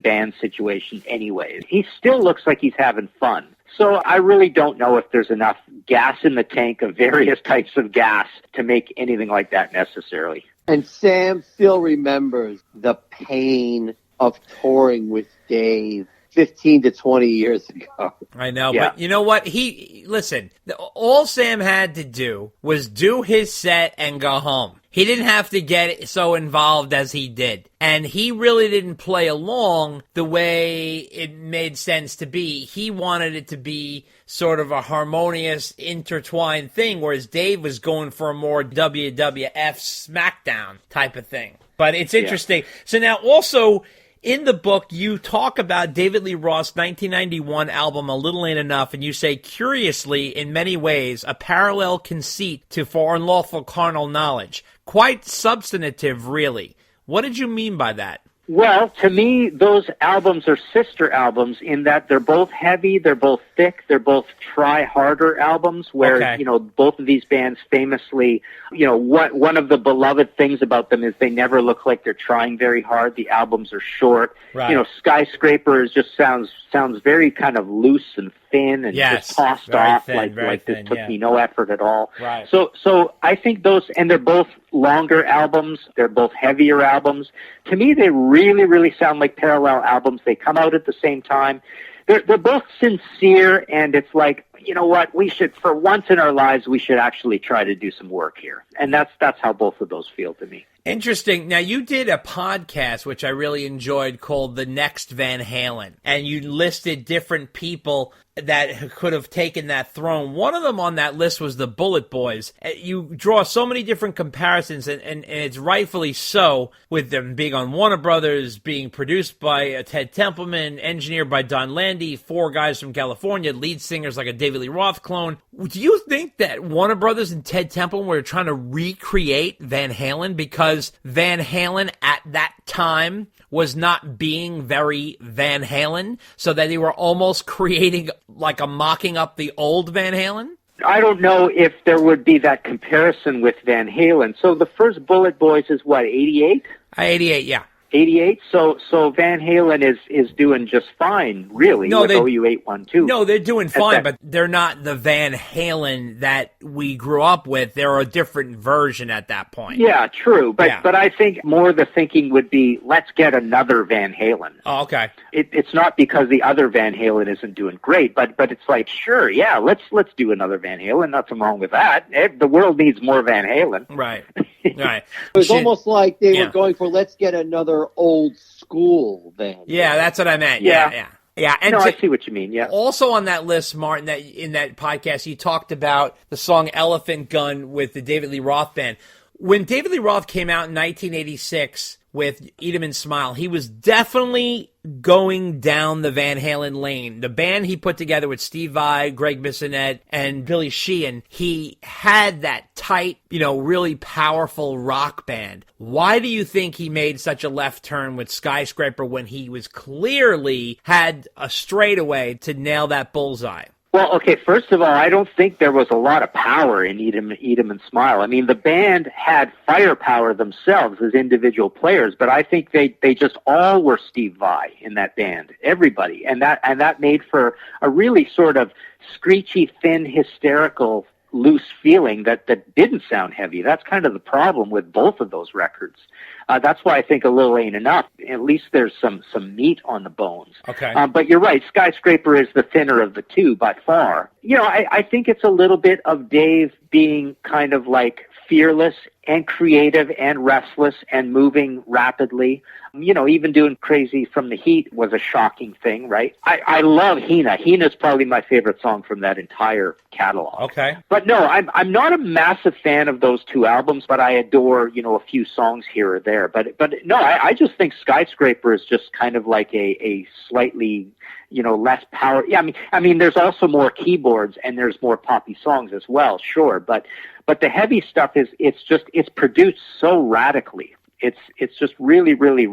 band situation anyways. He still looks like he's having fun. So I really don't know if there's enough gas in the tank of various types of gas to make anything like that necessarily. And Sam still remembers the pain of touring with Dave 15 to 20 years ago. I know, yeah. But you know what? Listen, all Sam had to do was do his set and go home. He didn't have to get so involved as he did. And he really didn't play along the way it made sense to be. He wanted it to be sort of a harmonious, intertwined thing, whereas Dave was going for a more WWF SmackDown type of thing. But it's interesting. Yeah. So now also, in the book, you talk about David Lee Roth's 1991 album, A Little Ain't Enough, and you say, curiously, in many ways, a parallel conceit to For Unlawful Carnal Knowledge. Quite substantive, really. What did you mean by that? Well, to me, those albums are sister albums in that they're both heavy, they're both thick, they're both try-harder albums where, both of these bands famously, one of the beloved things about them is they never look like they're trying very hard. The albums are short. Right. Skyscraper just sounds very kind of loose and thin and just tossed off thin, like this took me no effort at all. Right. So I think those, and they're both longer albums, they're both heavier albums. To me, they really, really sound like parallel albums. They come out at the same time. They're both sincere, and it's like, you know what, we should, for once in our lives, we should actually try to do some work here. And that's how both of those feel to me. Interesting. Now, you did a podcast, which I really enjoyed, called The Next Van Halen, and you listed different people that could have taken that throne. One of them on that list was the Bullet Boys. You draw so many different comparisons, and it's rightfully so, with them being on Warner Brothers, being produced by Ted Templeman, engineered by Don Landy, 4 guys from California, lead singers like a David Lee Roth clone. Do you think that Warner Brothers and Ted Templeman were trying to recreate Van Halen because Van Halen at that time was not being very Van Halen, so that they were almost creating like a mocking up the old Van Halen? I don't know if there would be that comparison with Van Halen. So the first Bullet Boys is what, 88? 88, yeah. 88, so Van Halen is doing just fine, really, with OU812. No, they're doing fine, but they're not the Van Halen that we grew up with. They're a different version at that point. Yeah, true, but I think more the thinking would be, let's get another Van Halen. Oh, okay. It's not because the other Van Halen isn't doing great, but it's like, sure, yeah, let's do another Van Halen. Nothing wrong with that. The world needs more Van Halen. Right. Right. It was almost like they were going for, let's get another old school Van. Yeah, that's what I meant. Yeah. And I see what you mean, yeah. Also on that list, Martin, in that podcast, you talked about the song Elephant Gun with the David Lee Roth Band. When David Lee Roth came out in 1986 with Eat 'Em and Smile, he was definitely going down the Van Halen lane. The band he put together with Steve Vai, Greg Bissonette, and Billy Sheehan, he had that tight, really powerful rock band. Why do you think he made such a left turn with Skyscraper when he was clearly had a straightaway to nail that bullseye? Well, okay, first of all, I don't think there was a lot of power in Eat 'Em and Smile. I mean, the band had firepower themselves as individual players, but I think they just all were Steve Vai in that band, everybody. And that made for a really sort of screechy, thin, hysterical, loose feeling that didn't sound heavy. That's kind of the problem with both of those records. That's why I think A Little Ain't Enough. At least there's some meat on the bones. Okay. But you're right. Skyscraper is the thinner of the two by far. I think it's a little bit of Dave being kind of like fearless and creative and restless and moving rapidly. Even doing Crazy from the Heat was a shocking thing, right? I love Hina. Hina's probably my favorite song from that entire catalog. Okay. But no, I'm not a massive fan of those two albums, but I adore, a few songs here or there. But no, I just think Skyscraper is just kind of like a slightly, less power. Yeah, I mean, there's also more keyboards and there's more poppy songs as well, sure. But the heavy stuff it's produced so radically. It's just really, really,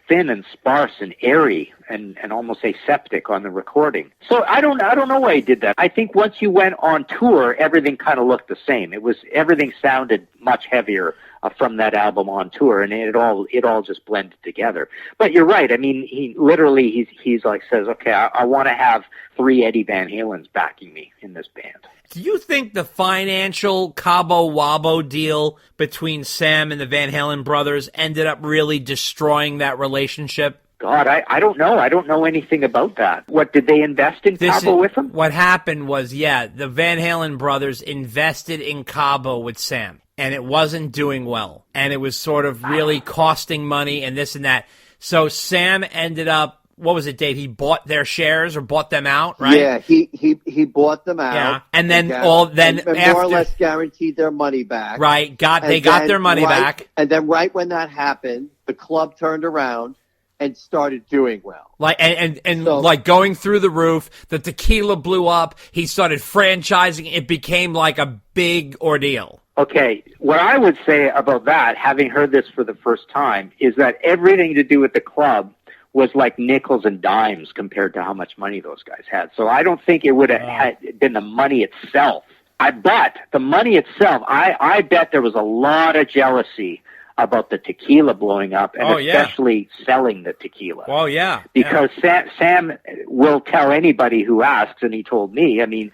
thin and sparse and airy and almost aseptic on the recording. So I don't know why he did that. I think once you went on tour, everything kind of looked the same. Everything sounded much heavier from that album on tour, and it all just blended together. But you're right. I mean, he's like says, okay, I want to have 3 Eddie Van Halens backing me in this band. Do you think the financial Cabo Wabo deal between Sam and the Van Halen brothers ended up really destroying that relationship? God, I don't know. I don't know anything about that. What, did they invest in Cabo with him? What happened was, the Van Halen brothers invested in Cabo with Sam, and it wasn't doing well. And it was sort of really costing money and this and that. So Sam ended up, what was it, Dave? He bought their shares or bought them out, right? Yeah, he bought them out. Yeah, and then and more or less guaranteed their money back. Right, they got their money back. And then right when that happened, the club turned around and started doing well. Like like going through the roof, the tequila blew up, he started franchising, it became like a big ordeal. Okay, what I would say about that, having heard this for the first time, is that everything to do with the club was like nickels and dimes compared to how much money those guys had. So I don't think it would have been the money itself. But the money itself, I bet there was a lot of jealousy about the tequila blowing up, and especially selling the tequila. Oh, yeah. Because Sam will tell anybody who asks, and he told me, I mean,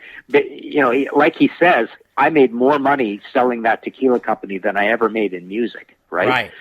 like he says, I made more money selling that tequila company than I ever made in music, right? Right.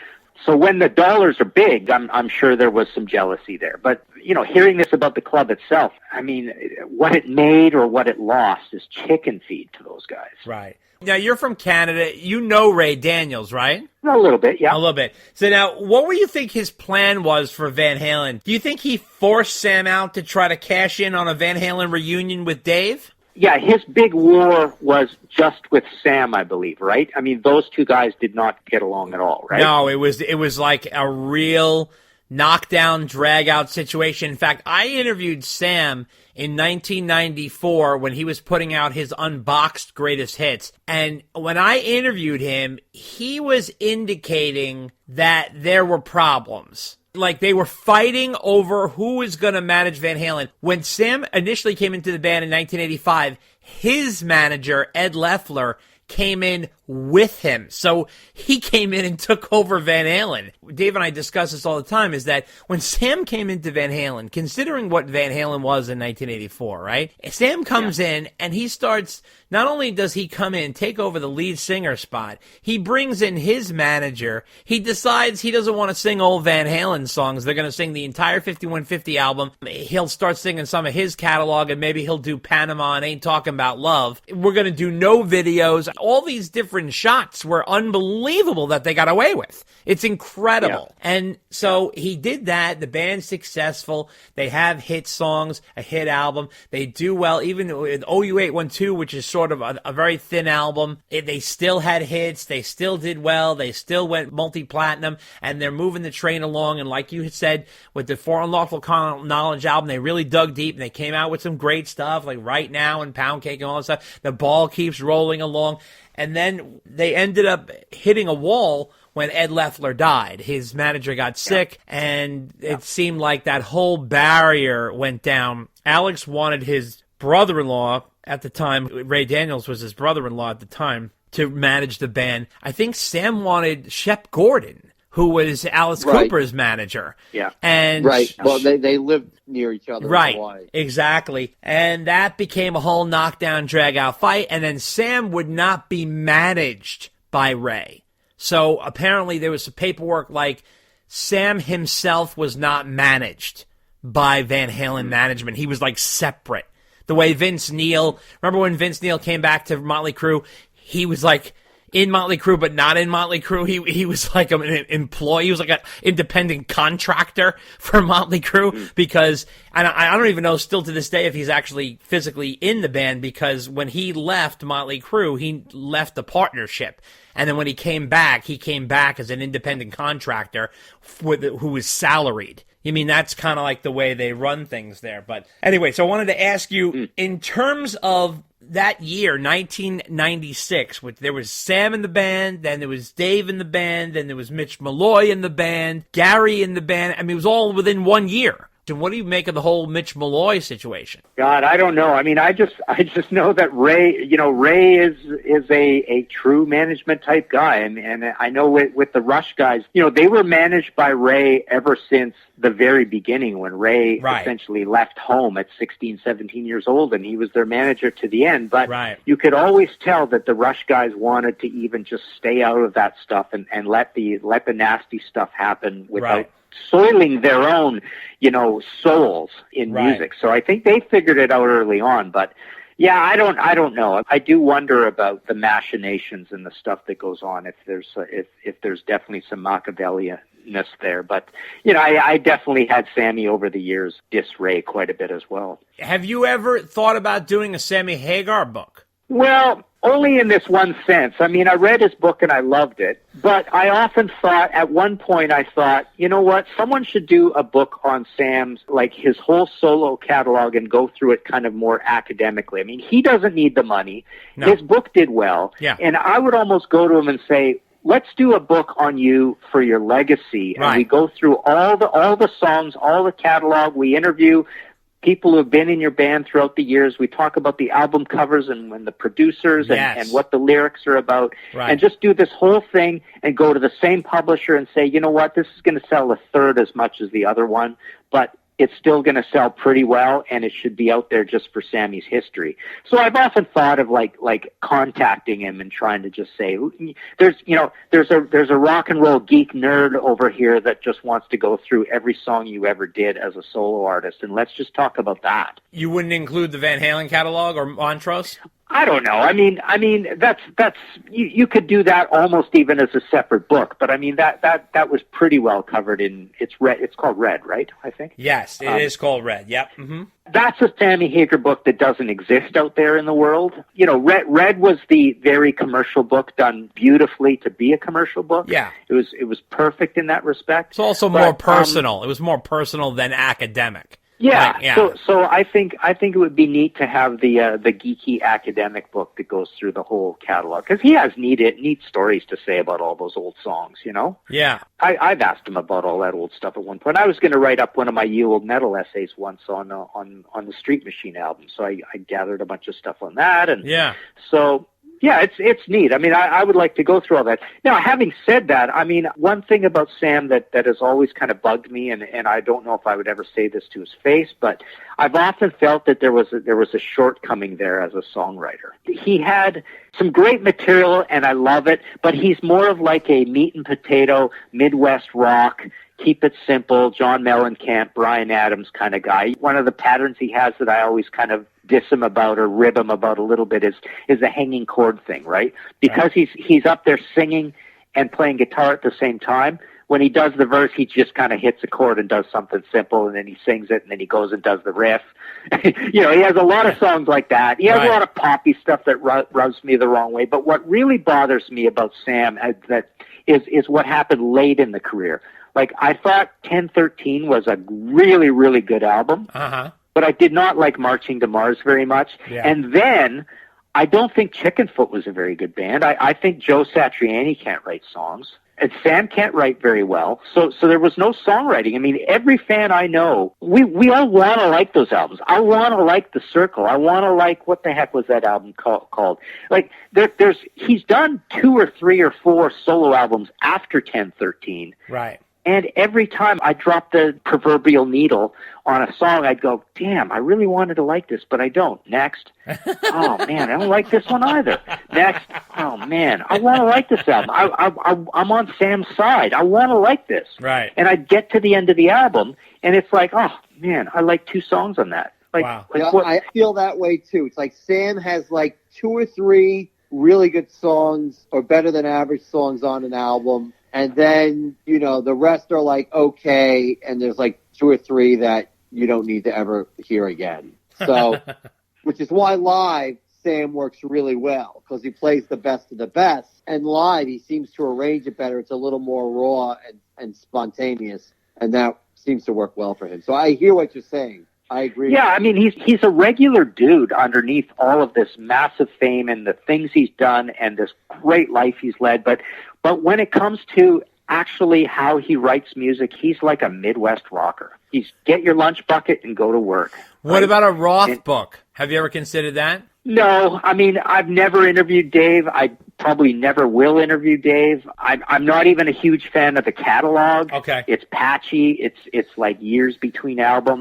So when the dollars are big, I'm sure there was some jealousy there. But, hearing this about the club itself, I mean, what it made or what it lost is chicken feed to those guys. Right. Now, you're from Canada. You know Ray Daniels, right? A little bit, yeah. A little bit. So now, what do you think his plan was for Van Halen? Do you think he forced Sam out to try to cash in on a Van Halen reunion with Dave? Yeah, his big war was just with Sam, I believe, right? I mean, those two guys did not get along at all, right? No, it was like a real knockdown, drag-out situation. In fact, I interviewed Sam in 1994 when he was putting out his unboxed greatest hits. And when I interviewed him, he was indicating that there were problems. Like, they were fighting over who was going to manage Van Halen. When Sam initially came into the band in 1985, his manager, Ed Loeffler, came in with him. So he came in and took over Van Halen. Dave and I discuss this all the time, is that when Sam came into Van Halen, considering what Van Halen was in 1984, right? Sam comes in and he starts, not only does he come in, take over the lead singer spot, he brings in his manager. He decides he doesn't want to sing old Van Halen songs. They're going to sing the entire 5150 album. He'll start singing some of his catalog, and maybe he'll do Panama and Ain't Talking About Love. We're going to do no videos. All these different shots were unbelievable that they got away with. It's incredible. Yeah. And so he did that. The band's successful. They have hit songs, a hit album. They do well. Even with OU812, which is sort of a very thin album, they still had hits. They still did well. They still went multi-platinum, and they're moving the train along. And like you had said, with the For Unlawful Knowledge album, they really dug deep, and they came out with some great stuff, like Right Now and Pound Cake and all that stuff. The ball keeps rolling along. And then they ended up hitting a wall when Ed Loeffler died. His manager got sick, and it seemed like that whole barrier went down. Alex wanted his brother-in-law at the time, Ray Daniels was his brother-in-law at the time, to manage the band. I think Sam wanted Shep Gordon, who was Alice Cooper's manager. Yeah. And well, they lived near each other. Right. In Hawaii. Exactly. And that became a whole knockdown, drag-out fight. And then Sam would not be managed by Ray. So apparently there was some paperwork like Sam himself was not managed by Van Halen management. He was like separate. The way Vince Neil, remember when Vince Neil came back to Motley Crue? He was like in Motley Crue, but not in Motley Crue. He was like an employee. He was like an independent contractor for Motley Crue because, and I don't even know still to this day if he's actually physically in the band, because when he left Motley Crue, he left the partnership. And then when he came back as an independent contractor who was salaried. I mean, that's kind of like the way they run things there. But anyway, so I wanted to ask you, in terms of that year, 1996, which there was Sam in the band, then there was Dave in the band, then there was Mitch Malloy in the band, Gary in the band. I mean, it was all within 1 year. And what do you make of the whole Mitch Malloy situation? God, I don't know. I mean, I just know that Ray is a true management type guy, and I know with the Rush guys, they were managed by Ray ever since the very beginning, when Ray essentially left home at 16, 17 years old, and he was their manager to the end. But you could always tell that the Rush guys wanted to even just stay out of that stuff and let the nasty stuff happen without soiling their own, souls in music. So I think they figured it out early on. But yeah, I don't know. I do wonder about the machinations and the stuff that goes on. If there's definitely some Machiavellianness there, but I definitely had Sammy over the years diss Ray quite a bit as well. Have you ever thought about doing a Sammy Hagar book? Well, only in this one sense. I mean, I read his book and I loved it, but I often thought, at one point I thought, you know what, someone should do a book on Sam's, like his whole solo catalog, and go through it kind of more academically. I mean, he doesn't need the money. No. His book did well. Yeah. And I would almost go to him and say, let's do a book on you for your legacy. And we go through all the songs, all the catalog. We interview people who have been in your band throughout the years. We talk about the album covers and the producers and what the lyrics are about, and just do this whole thing and go to the same publisher and say, you know what, this is going to sell a third as much as the other one, but it's still going to sell pretty well, and it should be out there just for Sammy's history. So I've often thought of like contacting him and trying to just say, there's a rock and roll geek nerd over here that just wants to go through every song you ever did as a solo artist, and let's just talk about that. You wouldn't include the Van Halen catalog or Montrose? I don't know. I mean, that's you could do that almost even as a separate book, but I mean that was pretty well covered in it's called Red, right? I think. Yes, it is called Red. Yep. Mm-hmm. That's a Sammy Hagar book that doesn't exist out there in the world. Red was the very commercial book, done beautifully to be a commercial book. Yeah, it was perfect in that respect. It's also more personal. It was more personal than academic. Yeah. So I think it would be neat to have the geeky academic book that goes through the whole catalog, because he has neat stories to say about all those old songs. Yeah. I've asked him about all that old stuff at one point. I was going to write up one of my Ye Old Metal essays once on the Street Machine album, so I gathered a bunch of stuff on that, and so. Yeah, it's neat. I mean, I would like to go through all that. Now, having said that, I mean, one thing about Sam that has always kind of bugged me, and I don't know if I would ever say this to his face, but I've often felt that there was a shortcoming there as a songwriter. He had some great material, and I love it, but he's more of like a meat and potato Midwest rock, keep it simple, John Mellencamp, Bryan Adams kind of guy. One of the patterns he has that I always kind of diss him about or rib him about a little bit is the hanging chord thing, right? Because he's up there singing and playing guitar at the same time. When he does the verse, he just kind of hits a chord and does something simple, and then he sings it, and then he goes and does the riff. He has a lot of songs like that. He has a lot of poppy stuff that rubs me the wrong way. But what really bothers me about Sam is what happened late in the career. Like, I thought 1013 was a really, really good album. Uh-huh. But I did not like Marching to Mars very much. Yeah. And then I don't think Chickenfoot was a very good band. I think Joe Satriani can't write songs. And Sam can't write very well. So there was no songwriting. I mean, every fan I know, we all want to like those albums. I want to like The Circle. I want to like, what the heck was that album called? Like, he's done 2 or 3 or 4 solo albums after 1013. Right. And every time I drop the proverbial needle on a song, I'd go, damn, I really wanted to like this, but I don't. Next. Oh, man, I don't like this one either. Next. Oh, man, I want to like this album. I'm on Sam's side. I want to like this. Right. And I'd get to the end of the album, and it's like, oh, man, I like 2 songs on that. Like, wow. I feel that way, too. It's like Sam has like 2 or 3 really good songs or better than average songs on an album. And then, the rest are like, okay, and there's like 2 or 3 that you don't need to ever hear again. So, which is why live, Sam works really well, because he plays the best of the best. And live, he seems to arrange it better. It's a little more raw and spontaneous, and that seems to work well for him. So I hear what you're saying. I agree. Yeah, I mean, he's a regular dude underneath all of this massive fame and the things he's done and this great life he's led. But when it comes to actually how he writes music, he's like a Midwest rocker. He's get your lunch bucket and go to work. What right? about a Roth book? Have you ever considered that? No, I mean, I've never interviewed Dave. I probably never will interview Dave. I'm not even a huge fan of the catalog. Okay. It's patchy. It's like years between albums.